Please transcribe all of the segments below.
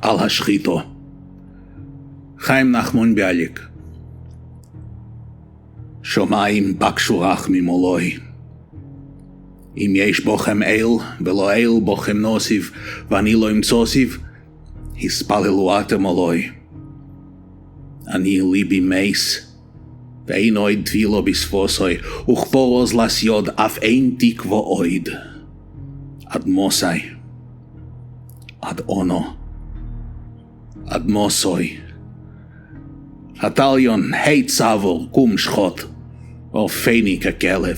על השחיתו. חיים נחמון ביאליק. שומעים בקשו רחמים אלוהי. אם יש בוכם אל, ולא אל בוכם נוסיף, ואני לא אמצוסיף, הספללו אתם אלוהי. אני ליבי מייס, ואין עוד תפילו בספוסוי, וכפור עוז לסיוד אף אין תקווה עוד. עד מוסי, עד אונו, עד מוסוי. הטליון, היי צבור, קום שחוט, אורפני ככלב.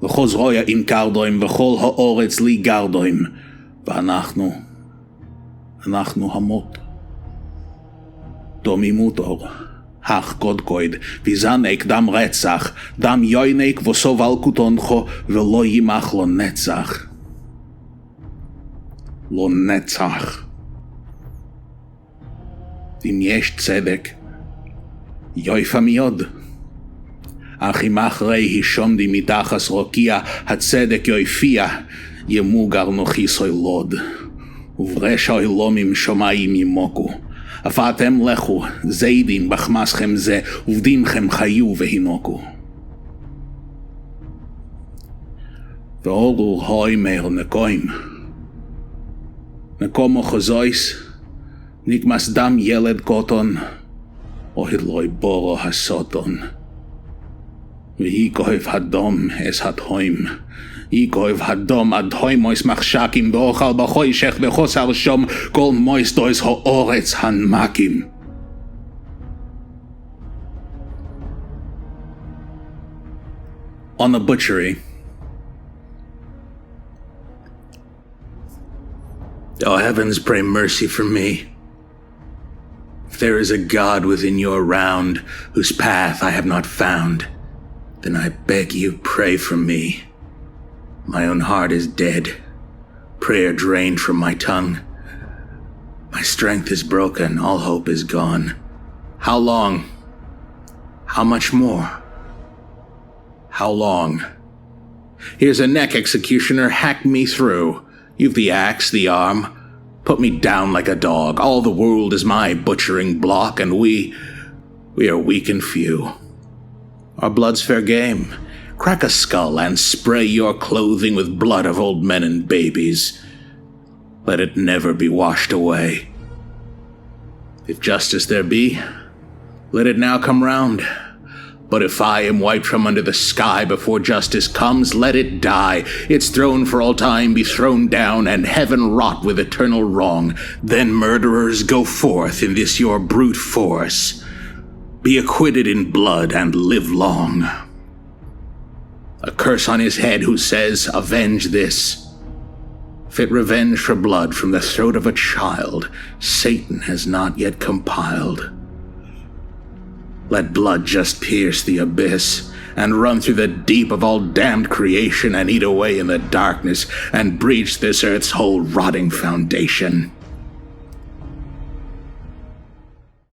וחוזרויה עם קרדוים, וכל האורץ לי גרדוים, ואנחנו המות. דומימות אור, הך קודקויד, וזנק דם רצח, דם יוינק וסובל כותונכו, ולא ימח לו נצח. לא נצח. אם יש צדק, יויפה מיוד. אך אם אחרי הישומדי מתחס רוקיע, הצדק יויפיע, ימוגר נוכיסוי לוד. וברשוי לומים שומעים ימוקו. אף-אתם לכו, זיידים בחמסכם זה, ובדינכם חיו והינוקו. ואורו הוי מאיר נקוים. נקומו חזויס, נגמס דם ילד קוטון, אוהד לוי בורו הסוטון. והיא כואב הדום אס הדהוים. היא כואב הדום עד הוי מויס מחשקים באוכל בחוישך בחוסר שום כל מויס דויס האורץ הנמקים. On the butchery. Oh heavens, pray mercy for me. If there is a God within your round, whose path I have not found, then I beg you, pray for me. My own heart is dead, prayer drained from my tongue. My strength is broken, all hope is gone. How long? How much more? How long? Here's a neck, executioner, hack me through. You've the axe, the arm. Put me down like a dog. All the world is my butchering block, and we are weak and few. Our blood's fair game. Crack a skull and spray your clothing with blood of old men and babies. Let it never be washed away. If justice there be, let it now come round. But if I am wiped from under the sky before justice comes, let it die. Its throne for all time be thrown down, and heaven rot with eternal wrong. Then murderers, go forth in this your brute force. Be acquitted in blood and live long. A curse on his head who says, avenge this. Fit revenge for blood from the throat of a child Satan has not yet compiled. Let blood just pierce the abyss, and run through the deep of all damned creation, and eat away in the darkness, and breach this earth's whole rotting foundation.